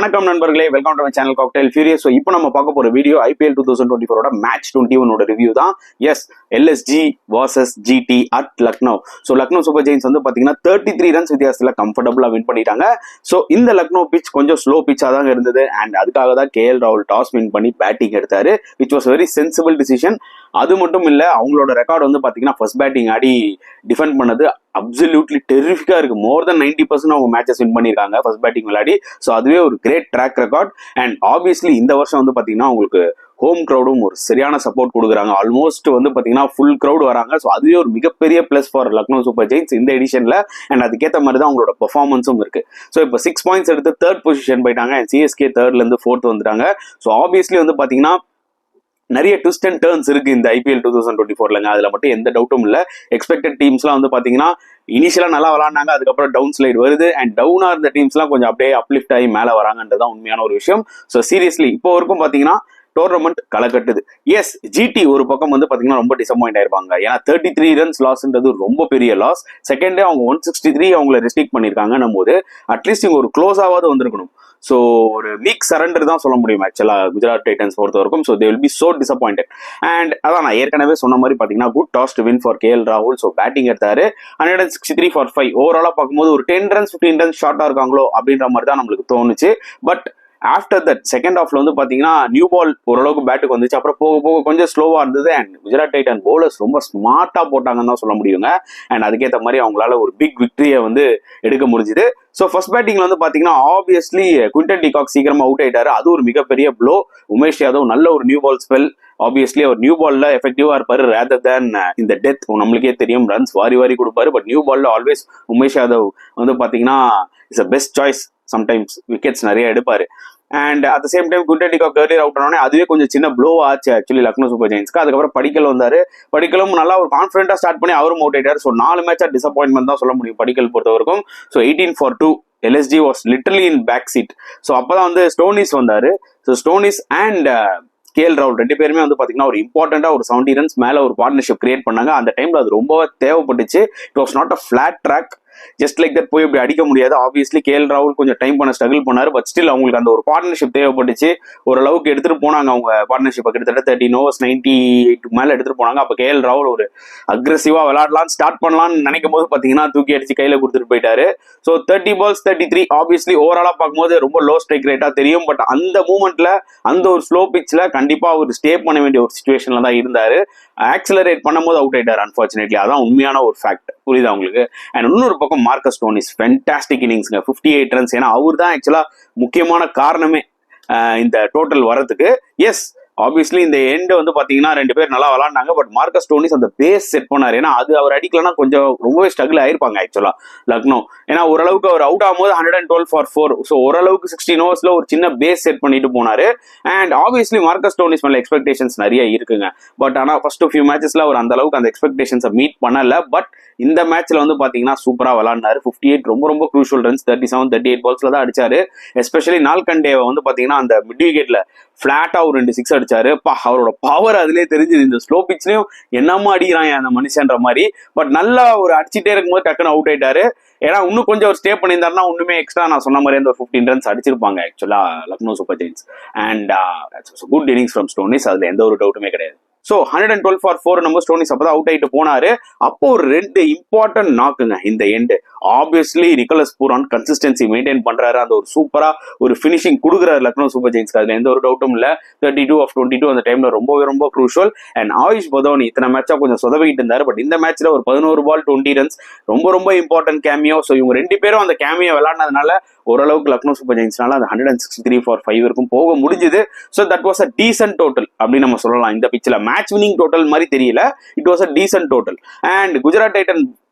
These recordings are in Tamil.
வணக்கம் நண்பர்களே, welcome to my channel cocktail furious. இப்போ நம்ம பார்க்க போற வீடியோ IPL 2024 மேட்ச் 21 ரிவ்யூ தான். Yes, LSG vs GT at Lucknow. So Lucknow Super Giants வந்து பார்த்தீங்கன்னா 33 ரன்ஸ் வித்தியாசத்தில் கம்ஃபர்டபுளாக வின் பண்ணிட்டாங்க. ஸோ இந்த லக்னோ பிச் கொஞ்சம் ஸ்லோ பிச்சாக தான் இருந்தது. அண்ட் அதுக்காக தான் KL ராகுல் டாஸ் வின் பண்ணி பேட்டிங் எடுத்தாரு, which was very sensible decision. அது மட்டும் இல்லை, அவங்களோட ரெக்கார்டு வந்து பார்த்தீங்கன்னா ஃபர்ஸ்ட் பேட்டிங் ஆடி டிஃபெண்ட் பண்ணது அப்சல்யூட்லி டெரிஃபிக்கா இருக்கு. மோர் தென் 90% அவங்க மேட்சஸ் வின் பண்ணியிருக்காங்க ஃபர்ஸ்ட் பேட்டிங் விளையாடி. ஸோ அதுவே ஒரு great track record. And obviously இந்த வருஷம் வந்து பார்த்தீங்கன்னா உங்களுக்கு ஹோம் க்ரௌடும் ஒரு சரியான சப்போர்ட் கொடுக்குறாங்க. ஆல்மோஸ்ட் வந்து பார்த்தீங்கன்னா ஃபுல் க்ரௌட் வராங்க. ஸோ அதுவே ஒரு மிகப்பெரிய plus for Lucknow Super Giants இந்த எடிஷன்ல. அண்ட் அதுக்கேற்ற மாதிரி தான் அவங்களோட பெர்ஃபார்மன்ஸும் இருக்கு. ஸோ இப்போ 6 பாயிண்ட்ஸ் எடுத்து தேர்ட் பொசிஷன் போயிட்டாங்க. அண்ட் CSK தேர்ட்லேருந்து ஃபோர்த் வந்துட்டாங்க. ஸோ ஆப்வியஸ்லி வந்து பார்த்தீங்கன்னா நிறைய ட்விஸ்ட் அண்ட் டர்ன்ஸ் இருக்கு இந்த IPL 2024லங்க. அதுல மட்டும் எந்த டவுட்டும் இல்லை. எக்ஸ்பெக்டட் டீம்ஸ்லாம் வந்து பாத்தீங்கன்னா இனிஷியலா நல்லா விளாண்டாங்க, அதுக்கப்புறம் டவுன் ஸ்லைட் வருது. அண்ட் டவுனா இருந்த டீம்ஸ்லாம் கொஞ்சம் அப்படியே அப்லிஃப்ட் ஆகி மேலே வராங்கன்றதான் உண்மையான ஒரு விஷயம். ஸோ சீரியஸ்லி இப்போ வரைக்கும் பாத்தீங்கன்னா டோர்னமெண்ட் களை கட்டுது. எஸ், GT ஒரு பக்கம் வந்து பாத்தீங்கன்னா ரொம்ப டிசப்பாயிண்ட் ஆயிருப்பாங்க. ஏன்னா 33 ரன்ஸ் லாஸ்ன்றது ரொம்ப பெரிய லாஸ். செகண்ட் டே அவங்க 163 அவங்களை ரெஸ்ட்ரிக்ட் பண்ணிருக்காங்க போது அட்லீஸ்ட் இவங்க ஒரு க்ளோஸாவது வந்திருக்கணும். ஸோ ஒரு வீக் சரண்டர் தான் சொல்ல முடியும் ஆக்சுவலா குஜராத் டைட்டன்ஸ் பொறுத்த வரைக்கும். So they will be so disappointed. And அதான் நான் ஏற்கனவே சொன்ன மாதிரி பாத்தீங்கன்னா good toss to win for KL ராகுல். ஸோ பேட்டிங் எடுத்தாரு 163 for 5. ஓவராலா பார்க்கும்போது ஒரு 10 ரன்ஸ் 15 ரன்ஸ் ஷார்ட்டா இருக்காங்களோ அப்படின்ற மாதிரி தான் நம்மளுக்கு தோணுச்சு. பட் ஆஃப்டர் தட் செகண்ட் ஹாஃப்ல வந்து பாத்தீங்கன்னா நியூ பால் ஓரளவுக்கு பேட்டுக்கு வந்துச்சு. அப்புறம் போக போக கொஞ்சம் ஸ்லோவா இருந்தது. அண்ட் குஜராத் டைட்டன் பவுலர்ஸ் ரொம்ப ஸ்மார்ட்டா போட்டாங்கன்னு தான் சொல்ல முடியுங்க. அண்ட் அதுக்கேற்ற மாதிரி அவங்களால ஒரு பிக் விக்டரியை வந்து எடுக்க முடிஞ்சுது. ஸோ ஃபர்ஸ்ட் பேட்டிங்ல வந்து பாத்தீங்கன்னா ஆப்வியஸ்லி குவிண்டன் டிகாக் சீக்கிரமா அவுட் ஆயிட்டாரு. அது ஒரு மிகப்பெரிய ப்ளோ. உமேஷ் யாதவ் நல்ல ஒரு நியூ பால் ஸ்பெல். ஆப்வியஸ்லி அவர் நியூ பால்ல எஃபெக்டிவா இருப்பாரு ரேதர் தேன் இந்த டெத். நம்மளுக்கே தெரியும், ரன்ஸ் வாரி வாரி கொடுப்பாரு. பட் நியூ பால்ல ஆல்வேஸ் உமேஷ் யாதவ் வந்து பாத்தீங்கன்னா is a best choice. Sometimes wickets நிறைய எடுப்பாரு. And at the same time Quinton de Kock career out ஆனோடனே அதுவே கொஞ்சம் சின்ன ப்ளோ ஆச்சு ஆக்சுவலி லக்னோ சூப்பர் ஜெயின்ஸ்க்கு. அதுக்கப்புறம் படிக்கல் வந்தாரு. படிக்கலும் நல்லா ஒரு கான்ஃபிடென்ட்டா ஸ்டார்ட் பண்ணி அவரும் அவுட் ஆயிட்டாரு. ஸோ 4 மேட்சா டிசப்பாயின்மெண்ட் தான் சொல்ல முடியும் படிக்கல் பொறுத்த வரைக்கும். So 18 for 2 LSG was literally in back seat. So அப்பதான் வந்து ஸ்டோனிஸ் வந்தாரு. ஸோ ஸ்டோனிஸ் அண்ட் KL ராகுல் ரெண்டு பேருமே வந்து பாத்தீங்கன்னா ஒரு இம்பார்ட்டண்டா ஒரு 70 ரன்ஸ் மேல ஒரு பார்ட்னர்ஷிப் கிரியேட் பண்ணாங்க. அந்த டைம்ல அது ரொம்ப தேவைப்பட்டுச்சு. It was not a flat track. Just like that போய் இப்படி அடிக்க முடியாது. ஆப்வியஸ்லி KL ராகுல் கொஞ்சம் டைம் பண்ண ஸ்ட்ரகிள் பண்ணாரு. பட் ஸ்டில் அவங்களுக்கு அந்த ஒரு பார்ட்னர்ஷிப் தேவைப்பட்டுச்சு. ஓரளவுக்கு எடுத்துட்டு போனாங்க அவங்க பார்ட்னர்ஷிப்பை. கிட்டத்தட்ட 13 overs 98 மேல எடுத்துட்டு போனாங்க. அப்ப KL ராகுல் ஒரு அக்ரெசிவா விளையாடலாம் ஸ்டார்ட் பண்ணலாம்னு நினைக்கும் போது பாத்தீங்கன்னா தூக்கி அடிச்சு கையில கொடுத்துட்டு போயிட்டாரு. So 30 balls 33. ஆப்வியஸ்லி ஓவராலா பார்க்கும்போது ரொம்ப லோ ஸ்ட்ரைக் ரேட்டா தெரியும். பட் அந்த மூமெண்ட்ல அந்த ஒரு ஸ்லோ பிச்ல கண்டிப்பா அவர் ஸ்டே பண்ண வேண்டிய ஒரு சுச்சுவேஷன்ல தான் இருந்தாரு. ஆக்சிலரேட் பண்ணும்போது அவுட் ஆயிட்டார் அன்பார்ச்சுனேட்லி. அதான் உண்மையான ஒரு ஃபேக்ட். புரியுதா உங்களுக்கு? அண்ட் இன்னொரு பக்கம் மார்க்கஸ் ஸ்டோனிஸ் ஃபென்டாஸ்டிக் இன்னிங்ஸ்ங்க, 58 ரன்ஸ். ஏன்னா அவர் தான் ஆக்சுவலா முக்கியமான காரணமே இந்த டோட்டல் வரதுக்கு. எஸ், ஆப்வியஸ்லி இந்த எண்ட் வந்து பாத்தீங்கன்னா 2 பேர் நல்லா விளாண்டாங்க. பட் மார்க்கஸ் ஸ்டோனிஸ் அந்த பேஸ் செட் பண்ணாரு. ஏன்னா அது அவர் அடிக்கலன்னா கொஞ்சம் ரொம்பவே ஸ்ட்ரகிள் ஆயிருப்பாங்க ஆக்சுவலா லக்னோ. ஏன்னா ஓரளவுக்கு அவர் அவுட் ஆகும்போது 112 for 4. ஸோ ஓரளவுக்கு 16 overs ஒரு சின்ன பேஸ் செட் பண்ணிட்டு போனாரு. அண்ட் ஆப்வியஸ்லி மார்க்கஸ் ஸ்டோனிஸ் மேல எக்ஸ்பெக்டேஷன்ஸ் நிறைய இருக்குங்க. பட் ஆனா ஃபர்ஸ்ட் ஃபியூ மேட்சஸ்ல அவர் அந்த அளவுக்கு அந்த எக்ஸ்பெக்டேஷன்ஸை மீட் பண்ணல. பட் இந்த மேட்ச்ல வந்து பாத்தீங்கன்னா சூப்பரா விளாண்டாரு. 58 ரொம்ப ரொம்ப க்ரூஷியல் ரன்ஸ் 37 38 balls தான் அடிச்சாரு. எஸ்பெஷலி நால்கண்டேவை வந்து பாத்தீங்கன்னா அந்த மிட் விக்கெட்ல பிளாட்டா ஒரு 2 6 அடிச்சாரு. அவரோட பவர் அதுலயே தெரிஞ்சுது. இந்த ஸ்லோ பிச்லயும் என்னமா அடிக்கிறாங்க அந்த மனுஷன்ற மாதிரி. பட் நல்லா ஒரு அடிச்சுட்டே இருக்கும்போது டக்குன்னு அவுட் ஆயிட்டாரு. ஏன்னா இன்னும் கொஞ்சம் ஒரு ஸ்டே பண்ணியிருந்தாருன்னா இன்னுமே எக்ஸ்ட்ரா நான் சொன்ன மாதிரி அந்த ஒரு 15 ரன்ஸ் அடிச்சிருப்பாங்க ஆக்சுவலா Lucknow Super Giants. And good innings from Stoinis, அதுல எந்த ஒரு டவுட்டுமே கிடையாது. ஸோ 112 for 4 நம்ம ஸ்டோனிஸ் அப்பதான் அவுட் ஆயிட்டு போனாரு. அப்போ ஒரு 2 இம்பார்ட்டன்ட் நாக்குங்க இந்த end. Obviously Nicolas பூரான் consistency maintain பண்றாரு. அந்த ஒரு சூப்பரா ஒரு பினிஷிங் கொடுக்குறாரு லக்னோ சூப்பர் ஜெயின்ஸ்க்கு. அதுல எந்த ஒரு டவுட்டும் இல்ல. 32 of 22 அந்த டைம்ல ரொம்பவே ரொம்ப க்ரூஷியல். அண்ட் ஆயுஷ் பதோனி இத்தனை மேட்சா கொஞ்சம் சொதவிட்டு இருந்தாரு. பட் இந்த மேட்ச்ல ஒரு 11 ball 20 ரன்ஸ் ரொம்ப ரொம்ப இம்பார்ட்டன்ட் கேமியோ. ஸோ இவங்க 2 பேரும் அந்த கேமியோ விளையாடுனதுனால ஓரளவுக்கு லக்னோ சூப்பர் ஜெயின்ஸ்னால அந்த 163 for 5 வரைக்கும் போக முடிஞ்சுது. So that was a decent total அப்படின்னு நம்ம சொல்லலாம். இந்த பிச்சில் மேட்ச் வினிங் டோட்டல் மாதிரி தெரியல. It was a decent total. And Gujarat Titan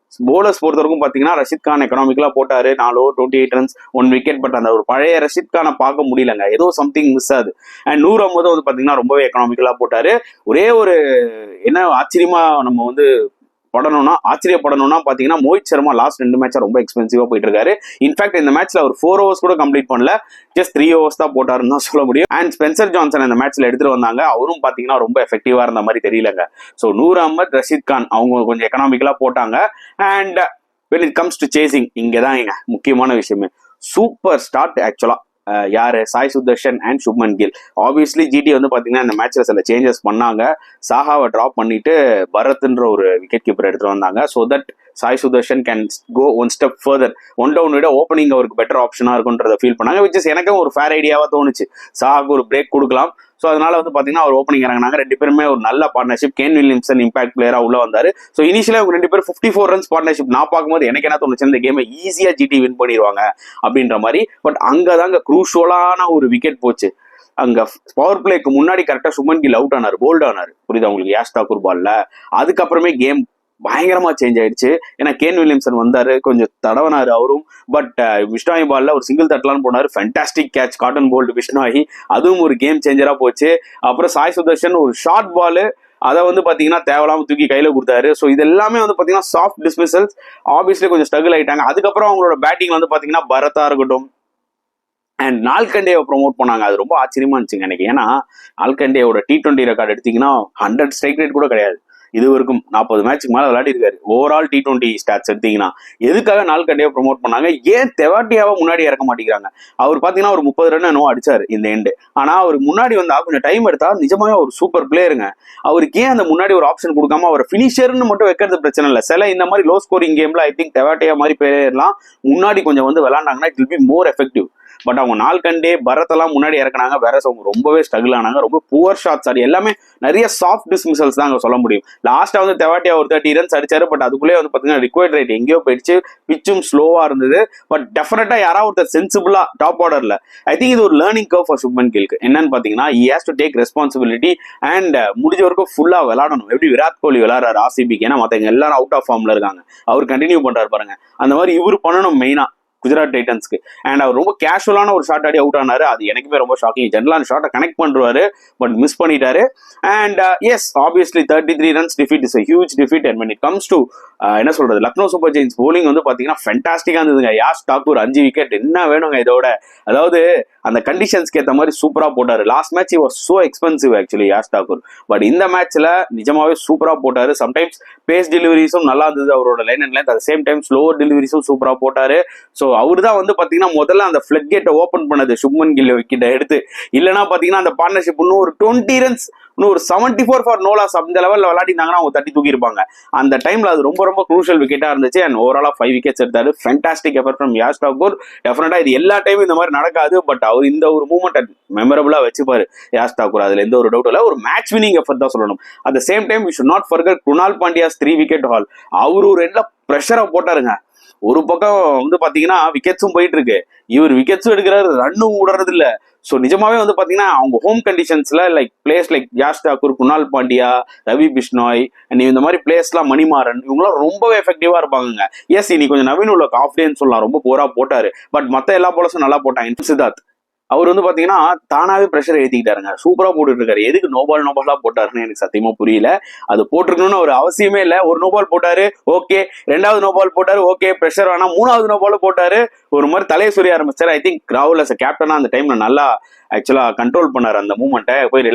bowlers பொறுத்த வரைக்கும் பாத்தீங்கன்னா ரஷித் கான் எக்கனாமிக்கலா போட்டாரு. 4 over 28 ரன்ஸ் 1 விக்கெட். பட் அந்த ஒரு பழைய ரஷித் கானை பார்க்க முடியலங்க. ஏதோ சம்திங் மிஸ் ஆகுது. அண்ட் 100 வந்து பாத்தீங்கன்னா ரொம்பவே எக்கனாமிக்கலா போட்டாரு. ஒரே ஒரு என்ன ஆச்சரியமா நம்ம வந்து ஆச்சரியப்படணும்னா பாத்தீங்கன்னா மோஹித் சர்மா லாஸ்ட் 2 மேட்சா ரொம்ப எக்ஸ்பென்சிவா போயிட்டு இருக்காரு. இன்ஃபேக்ட் இந்த மேட்ச்ல அவர் 4 overs கூட கம்ப்ளீட் பண்ணல. ஜஸ்ட் 3 overs தான் போட்டாருன்னு தான் சொல்ல முடியும். அண்ட் ஸ்பென்சர் ஜான்சன் இந்த மேட்ச்ல எடுத்துட்டு வந்தாங்க. அவரும் பாத்தீங்கன்னா ரொம்ப எஃபெக்டிவா இருந்த மாதிரி தெரியலங்க. ஸோ நூர் அஹ்மத், ரஷித் கான் அவங்க கொஞ்சம் எக்கனாமிக்கலா போட்டாங்க. And when it comes to chasing, இங்கதான் முக்கியமான விஷயமே சூப்பர் ஸ்டார்ட் ஆக்சுவலா யாரு Sai Sudharsan and Shubman Gill. Obviously GT வந்து பாத்தீங்கன்னா இந்த மேட்ச்ல சில சேஞ்சஸ் பண்ணாங்க. சாஹாவை டிராப் பண்ணிட்டு பரத்ன்ற ஒரு விக்கெட் கீப்பர் எடுத்துட்டு வந்தாங்க. So that Sai Sudharsan can go one step further, one down விட ஓப்பனிங் அவருக்கு பெட்டர் ஆப்ஷனா இருக்குன்றத ஃபீல் பண்ணாங்க. விச் இஸ் எனக்கும் ஒரு ஃபேர் ஐடியாவா தோணுச்சு. சாஹாக்கு ஒரு பிரேக் கொடுக்கலாம். ஸோ அதனால வந்து பாத்தீங்கன்னா அவர் ஓப்பனிங் இறங்கினாங்க. ரெண்டு பேருமே ஒரு நல்ல பார்ட்னர்ஷிப். கேன் வில்லியம்சன் இம்பாக்ட் பிளேயரா உள்ள வந்தாரு. ஸோ இனிஷியலா அவங்க ரெண்டு பேரும் 54 ரன்ஸ் பார்ட்னர்ஷிப். நான் பார்க்கும்போது எனக்கு என்ன தோணுச்சு, இந்த கேமை ஈஸியா ஜிடி வின் பண்ணிடுவாங்க அப்படின்ற மாதிரி. பட் அங்கதாங்க குரூஷுவலான ஒரு விக்கெட் போச்சு. அங்க பவர் பிளேக்கு முன்னாடி கரெக்டா சுமன் கில் அவுட் ஆனாரு, போல்ட் ஆனாரு. புரியுது உங்களுக்கு, யாஷ் தாக்கூர் பால்ல. அதுக்கப்புறமே கேம் பயங்கரமா சேஞ்ச் ஆயிடுச்சு. ஏன்னா கேன் வில்லியம்சன் வந்தாரு, கொஞ்சம் தடவனாரு அவரும். பட் விஷ்ணாயி பால்ல ஒரு சிங்கிள் தட்டலான்னு போனாரு. Fantastic catch, caught and bowled Bishnoi. அதுவும் ஒரு கேம் சேஞ்சரா போச்சு. அப்புறம் சாய் சுதர்ஷன் ஒரு ஷார்ட் பால், அதை வந்து பாத்தீங்கன்னா தேவையில்லாம தூக்கி கையில கொடுத்தாரு. ஸோ இது எல்லாமே வந்து பாத்தீங்கன்னா சாஃப்ட் டிஸ்மிசல்ஸ். ஆப்வியஸ்லி கொஞ்சம் ஸ்ட்ரகிள் ஆயிட்டாங்க. அதுக்கப்புறம் அவங்களோட பேட்டிங் வந்து பாத்தீங்கன்னா பரத்தா இருக்கட்டும் அண்ட் நால்கண்டேவை ப்ரொமோட் பண்ணாங்க. அது ரொம்ப ஆச்சரியமா இருந்துச்சுங்க எனக்கு. ஏன்னா நால்கண்டேவோட T20 ரெக்கார்டு எடுத்தீங்கன்னா 100 ஸ்ட்ரைக் ரேட் கூட கிடையாது. இது வரைக்கும் 40 மேட்சுக்கு மேல விளையாடி இருக்காரு. ஓவரால் T20 ஸ்டாட்ஸ் எடுத்தீங்கன்னா எதுக்காக நால்கண்டேவை ப்ரொமோட் பண்ணாங்க? ஏன் தெவாட்டியாவை முன்னாடி இறக்க மாட்டேங்கிறாங்க? அவர் பாத்தீங்கன்னா ஒரு 30 ரன் என்னவோ அடிச்சாரு இந்த எண்டு. ஆனா அவர் முன்னாடி வந்தா கொஞ்சம் டைம் எடுத்தா நிஜமாவே ஒரு சூப்பர் பிளேயருங்க. அவருக்கு ஏன் அந்த முன்னாடி ஒரு ஆப்ஷன் கொடுக்காம அவர் பினிஷர்னு மட்டும் வைக்கிறது பிரச்சனை இல்லை. சில இந்த மாதிரி லோ ஸ்கோரிங் கேம்ல ஐ திங்க் தெவாட்டியா மாதிரி பிளேயர்லாம் முன்னாடி கொஞ்சம் வந்து விளையாண்டாங்கன்னா it will be more effective. But அவங்க நால்கண்டே பரத்தெல்லாம் முன்னாடி இறக்குனாங்க. வேற அவங்க ரொம்பவே ஸ்ட்ரகிள் ஆனாங்க. ரொம்ப புவர் ஷாட்ஸ் ஆடி எல்லாமே நிறைய சாஃப்ட் டிஸ்மிசல்ஸ் தான் அங்க சொல்ல முடியும். லாஸ்டா வந்து தெவாட்டியா ஒரு 30 ரன்ஸ் அடிச்சாரு. பட் அதுக்குள்ளே வந்து பாத்தீங்கன்னா ரிக்வயர்ட் ரேட் எங்கேயோ போயிடுச்சு. பிச்சும் ஸ்லோவா இருந்தது. பட் டெஃபினட்டா யாராவது ஒருத்தர் சென்சிபிளா டாப் ஆர்டர்ல ஐ திங்க் இது ஒரு லேர்னிங் கர்வ் ஃபார் சுப்மன் கில்க்கு. என்னன்னு பாத்தீங்கன்னா he has to take responsibility and முடிஞ்ச வரைக்கும் ஃபுல்லா விளையாடணும். எப்படி விராட் கோலி விளையாடுறாரு ஆர்சிபிக்கு, ஏன்னா மத்தவங்க எல்லாரும் அவுட் ஆஃப் ஃபார்ம்ல இருக்காங்க. அவர் கண்டினியூ பண்றாரு பாருங்க. அந்த மாதிரி இவரு பண்ணணும் மெயினா குஜராத் டைட்டன்ஸ்க்கு. அண்ட் அவர் ரொம்ப கேஷுவலான ஒரு ஷாட் ஆடி அவுட் ஆனாரு. அது எனக்குமே ரொம்ப ஷாக்கிங். ஜென்ரலான ஷாட்டை கனெக்ட் பண்ணுவாரு, பட் மிஸ் பண்ணிட்டாரு. And S obviously 33 runs defeat is a huge defeat. And when it comes to என்ன சொல்றது, லக்னோ சூப்பர் ஜெயின்ஸ் போலிங் வந்து பாத்தீங்கன்னா ஃபென்டாஸ்டிக்கா இருந்ததுங்க. யாஷ் தாக்கூர் 5 விக்கெட் என்ன வேணுங்க இதோட. அதாவது அந்த கண்டிஷன்ஸ்க்கு ஏற்ற மாதிரி சூப்பரா போட்டாரு. Last match was so expensive actually Yash Thakur. But இந்த மேட்ச்ல நிஜமாவே சூப்பரா போட்டாரு. சம்டைம்ஸ் பேஸ் டெலிவரிஸும் நல்லா இருந்தது அவரோட line and length. At same time slower டெலிவரிஸும் சூப்பரா போட்டாரு. ஸோ அவர் தான் வந்து பாத்தீங்கன்னா முதல்ல அந்த ஃபிளட் கேட்டை ஓப்பன் பண்ணது சுப்மன் கில் கிட்ட எடுத்து. இல்லைன்னா பாத்தீங்கன்னா அந்த பார்ட்னர்ஷிப் இன்னும் ஒரு 20 ரன்ஸ், இன்னும் ஒரு 74 ஃபார் நோ லாஸ் அந்த லெவலில் விளையாடினாங்கன்னா அவங்க தட்டி தூக்கி இருப்பாங்க. அந்த டைம்ல அது ரொம்ப ரொம்ப குரூஷியல் விக்கெட்டா இருந்துச்சு. அண்ட் ஓவராலா 5 விக்கெட்ஸ் எடுத்தாரு. Fantastic effort from Yash Thakur. டெஃபினட்டா இது எல்லா டைமும் இந்த மாதிரி நடக்காது. பட் அவர் இந்த ஒரு மூமெண்ட் மெமரபிளா வச்சுப்பாரு யாஷ் தாக்கூர். அதுல எந்த ஒரு டவுட் இல்லை. ஒரு மேட்ச் வினிங் எஃபர்ட் தான் சொல்லணும். At the same time we should not forget Krunal Pandya's 3 wicket haul. அவரு ஒரு ரெண்டுல ப்ரெஷரை போட்டாருங்க. ஒரு பக்கம் வந்து பாத்தீங்கன்னா விக்கெட்ஸும் போயிட்டு இருக்கு, இவர் விக்கெட்ஸும் எடுக்கிறாரு, ரன்னும் விடுறது இல்ல. ஸோ நிஜமாவே வந்து பாத்தீங்கன்னா அவங்க ஹோம் கண்டிஷன்ஸ்ல like players like Yash Thakur, Kunal Pandya, Ravi Bishnoi and இந்த மாதிரி பிளேஸ்லாம், மணிமாறன், இவங்களாம் ரொம்பவே எஃபெக்டிவா இருப்பாங்க. எஸ் இனி கொஞ்சம் நவீன் உள்ள காஃபிடன்ஸ் சொல்லலாம், ரொம்ப போரா போட்டாரு. பட் மத்த எல்லா போலஸும் நல்லா போட்டாங்க. சித்தார்த் அவர் வந்து பாத்தீங்கன்னா தானாவே ப்ரெஷர் ஏத்திக்கிட்டாருங்க. சூப்பரா போட்டுட்டு இருக்காரு. எதுக்கு நோபாலா போட்டாருன்னு எனக்கு சத்தியமா புரியல. அது போட்டிருக்கணும்னு ஒரு அவசியமே இல்லை. ஒரு நோபால் போட்டாரு, ஓகே. 2வது நோபால் போட்டாரு, ஓகே. ப்ரெஷர் வேணாம். 3வது நோபால் போட்டாரு. ஒரு மாதிரி தலையை சொரிய ஆரம்பிச்சாரு. ஐ திங்க் ராகுல் அஸ் கேப்டனா அந்த டைம்ல நல்லா ஆக்சுவலா கண்ட்ரோல் பண்ணாரு அந்த மூமெண்ட்டை. போய்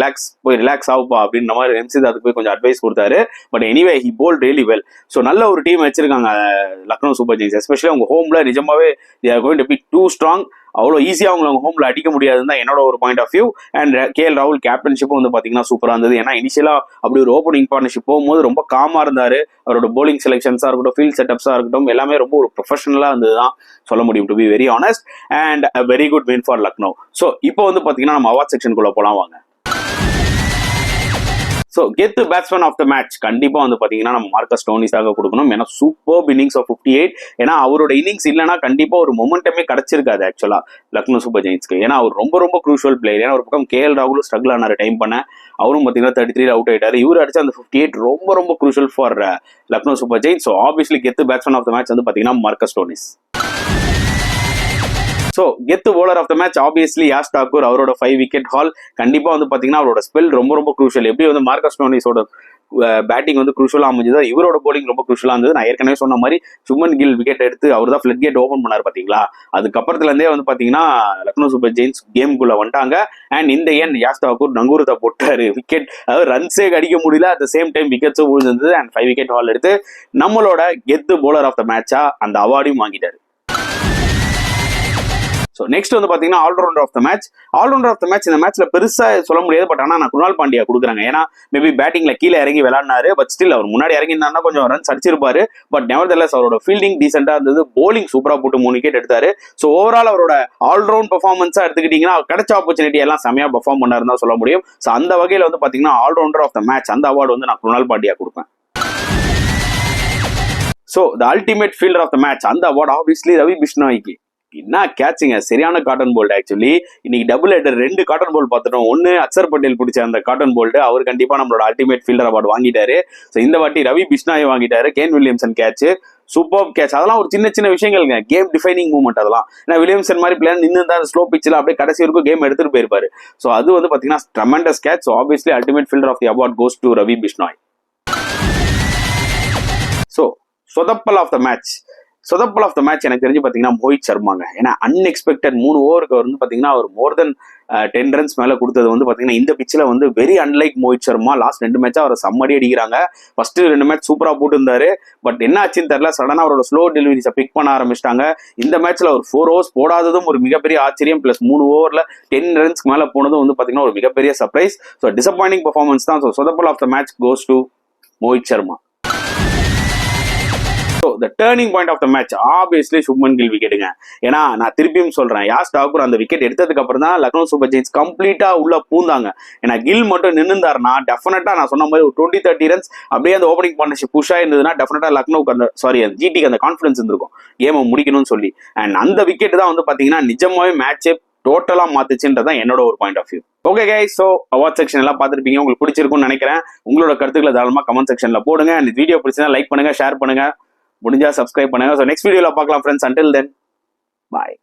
ரிலாக்ஸ் ஆகுப்பா அப்படின்ற மாதிரி எம்சிதாத்துக்கு போய் கொஞ்சம் அட்வைஸ் கொடுத்தாரு. But anyway he bowled really well. So நல்ல ஒரு டீம் வச்சிருக்காங்க லக்னோ சூப்பர் ஜெயின்ஸ். எஸ்பெஷலி அவங்க ஹோம்ல நிஜமாவே they are going to be too strong. அவ்வளோ ஈஸியாக அவங்க ஹோம்ல அடிக்க முடியாதுன்னு தான் என்னோட ஒரு point of view. And KL ராகுல் கேப்டன்ஷிப்பும் வந்து பார்த்தீங்கன்னா சூப்பராக இருந்தது. ஏன்னா இனிஷியலா அப்படி ஒரு ஓப்பனிங் பார்ட்னர்ஷிப் போகும்போது ரொம்ப காமா இருந்தாரு. அவரோட போலிங் செலெக்ஷன்ஸாக இருக்கட்டும், ஃபீல்ட் செட்டப்ஸாக இருக்கட்டும், எல்லாமே ரொம்ப ஒரு ப்ரொஃபஷனலாக இருந்தது தான் சொல்ல முடியும், to be very honest. And a very good win for Lucknow. So இப்போ வந்து பார்த்தீங்கன்னா நம்ம அவார்ட் செக்ஷனுக்குள்ள போலாம் வாங்க. ஸோ கெத்து பேட்ஸ்மேன் ஆஃப் த மேட்ச் கண்டிப்பா வந்து பாத்தீங்கன்னா நம்ம மார்க்கஸ் ஸ்டோனிஸாக கொடுக்கணும். ஏன்னா சூப்பர் இன்னிங்ஸ் ஆஃப் 58. ஏன்னா அவரோட இன்னிங்ஸ் இல்லைன்னா கண்டிப்பா ஒரு மொமெண்டமே கிடைச்சிருக்காது ஆக்சுவலா லக்னோ சூப்பர் ஜெயின்ஸ்க்கு. ஏன்னா அவர் ரொம்ப ரொம்ப க்ரூஷியல் பிளேயர். ஏன்னா ஒரு பக்கம் KL ராகுலும் ஸ்ட்ரகிள் ஆனாரு டைம் பண்ண. அவரும் பாத்தீங்கன்னா 33 அவுட் ஆயிட்டாரு. இவர் அடிச்ச அந்த 58 ரொம்ப ரொம்ப crucial for Lucknow Super Giants. So obviously கெத்து பேட்ஸ்மேன் ஆஃப் த மேட்ச் வந்து பாத்தீங்கன்னா மார்க்கஸ் ஸ்டோனிஸ். ஸோ கெத்து bowler of the match obviously Yash Thakur. அவரோட 5 விக்கெட் ஹால் கண்டிப்பா வந்து பாத்தீங்கன்னா அவரோட ஸ்பெல் ரொம்ப ரொம்ப க்ரூஷியல். எப்படி வந்து மார்க்கஸ் ஸ்டோனிஸோட பேட்டிங் வந்து க்ரூஷியலா அமைஞ்சதோ இவரோட போலிங் ரொம்ப க்ரூஷியலா இருந்தது. நான் ஏற்கனவே சொன்ன மாதிரி சுப்மன் கில் விக்கெட் எடுத்து அவர் தான் ஃபிளட் கேட் ஓபன் பண்ணாரு பாத்தீங்களா. அதுக்கப்புறத்துல இருந்தே வந்து பாத்தீங்கன்னா லக்னோ சூப்பர் ஜெயின்ஸ் கேமுக்குள்ள வந்துட்டாங்க. அண்ட் இந்த எண்ட் யாஷ் தாக்கூர் நங்கூரத்தை போட்டாரு. விக்கெட் அதாவது ரன்ஸே அடிக்க முடியல. அட் த சேம் டைம் விக்கெட்ஸும் விழுந்தது. அண்ட் 5 விக்கெட் ஹால் எடுத்து நம்மளோட கெத்து bowler ஆஃப் த மேட்சா அந்த அவார்டையும் வாங்கிட்டாரு. ஸோ நெக்ஸ்ட் வந்து பாத்தீங்கன்னா allrounder of the match. Allrounder of the match இந்த மேட்ச்ல பெருசா சொல்ல முடியாது, பட் ஆனா நான் குணால் பாண்டியா கொடுக்குறாங்க. ஏன்னா மேபி பேட்டிங்ல கீழே இறங்கி விளையாடினாரு, பட் ஸ்டில் அவர் முன்னாடி இறங்கினா கொஞ்சம் ரன்ஸ் அடிச்சிருப்பாரு. பட் நெவர்தெல்லஸ் அவரோட ஃபீல்டிங் டீசெண்டா இருந்தது, போலிங் சூப்பரா போட்டு 3 விக்கெட் எடுத்தாரு. ஸோ ஓவரால் அவரோட ஆல்ரவுண்ட் பெர்ஃபார்மன்ஸா எடுத்துக்கிட்டீங்கன்னா கிடைச்ச ஆப்பர்ச்சுனிட்டி எல்லாம் செமையா பெர்ஃபார்ம் பண்ணாரு தான் சொல்ல முடியும். ஸோ அந்த வகையில வந்து பாத்தீங்கன்னா ஆல்ரவுண்டர் ஆஃப் த மேட்ச் அந்த அவார்டு வந்து நான் குணால் பாண்டியா கொடுப்பேன். So the ultimate fielder of the match அந்த அவார்டு ஆப்வியஸ்லி ரவி பிஷ்னாய்க்கு. என்ன கேட்சுங்க, சரியான காட்டன் போல்டு. ஆக்சுவலி இன்னைக்கு டபுள் ஹெட்டர் 2 காட்டன் போல்டு பார்த்துட்டோம். ஒன்னு அக்சர் பட்டேல் பிடிச்ச அந்த காட்டன் போல்டு, அவர் கண்டிப்பா நம்மளோட அல்டிமேட் ஃபீல்டர் அவார்டு வாங்கிட்டாரு. ஸோ இந்த வாட்டி ரவி பிஷ்னாய் வாங்கிட்டாரு. Kane Williamson catch, super catch. அதெல்லாம் ஒரு சின்ன சின்ன விஷயங்கள்ங்க, கேம் டிஃபைனிங் மூவ்மெண்ட் அதெல்லாம். ஏன்னா வில்லியம்சன் மாதிரி பிளேயர் நின்று தான் ஸ்லோ பிச்சில் அப்படியே கடைசி வரைக்கும் கேம் எடுத்துட்டு போயிருப்பாரு. ஸோ அது வந்து பாத்தீங்கன்னா tremendous catch. So obviously ultimate fielder of the award goes to Ravi Bishnoi. So சொதப்பல் ஆஃப் த மேட்ச். சொதப்பல் ஆஃப் த மேட்ச் எனக்கு தெரிஞ்சு பாத்தீங்கன்னா மோஹித் சர்மாங்க. ஏன்னா அன்எக்ஸ்பெக்டட் 3 ஓவருக்கு வந்து பாத்தீங்கன்னா அவர் மோர் தென் 10 ரன்ஸ் மேல கொடுத்தது வந்து பாத்தீங்கன்னா இந்த பிச்சில் வந்து very unlike Mohit Sharma. Last 2 மேட்சா அவர் சம்மடி அடிக்கிறாங்க. ஃபர்ஸ்ட் 2 மேட்ச் சூப்பரா போட்டு இருந்தாரு, பட் என்ன ஆச்சுன்னு தெரியல, சடனா அவரோட ஸ்லோ டெலிவரிஸை பிக் பண்ண ஆரம்பிச்சிட்டாங்க. இந்த மேட்ச்ல ஒரு 4 ஓவர்ஸ் போடாததும் ஒரு மிகப்பெரிய ஆச்சரியம், பிளஸ் 3 ஓவர்ல 10 ரன்ஸ்க்கு மேல போனதும் வந்து பாத்தீங்கன்னா ஒரு மிகப்பெரிய சர்ப்ரைஸ். ஸோ டிசப்பாயிண்டிங் பெர்ஃபார்மன்ஸ் தான். ஸோ சொதப்பல் of the match goes to Mohit Sharma. The turning point of the match obviously Shubman Gill விக்கெட்டுங்க. ஏன்னா நான் திருப்பியும் சொல்றேன், யாஸ் தாக்கூர் அந்த விக்கெட் எடுத்ததுக்கு அப்புறம் தான் லக்னோ சூப்பர் ஜெயின்ஸ் கம்ப்ளீட்டா உள்ள பூந்தாங்க. ஏன்னா கில் மட்டும் நின்னுந்தாருன்னா டெஃபினட்டா நான் சொன்ன மாதிரி ஒரு 20-30 ரன்ஸ் அப்படியே அந்த ஓப்பனிங் பார்ட்னர்ஷிப் புஷ் ஆயிருந்ததுன்னா டெஃபினட்டா லக்னோக்கு அந்த ஜிடிக்கு அந்த கான்ஃபிடன்ஸ் இருந்திருக்கும் கேமை முடிக்கணும்னு சொல்லி. அண்ட் அந்த விக்கெட் தான் வந்து பாத்தீங்கன்னா நிஜமாவே மேட்சே டோட்டலா மாத்துச்சுன்றதான் என்னோட ஒரு point of view. Okay guys, so award section எல்லாம் பார்த்துருப்பீங்க, உங்களுக்கு பிடிச்சிருக்கும்னு நினைக்கிறேன். உங்களோட கருத்துக்களை தாராளமா கமெண்ட் செக்ஷன்ல போடுங்க. அந்த வீடியோ பிடிச்சா லைக் பண்ணுங்க, ஷேர் பண்ணுங்க, முடிஞ்சா சப்ஸ்கிரைப் பண்ணுங்க. ஸோ நெக்ஸ்ட் வீடியோல பார்க்கலாம் ஃப்ரெண்ட்ஸ். அன்டில் தென் பாய்.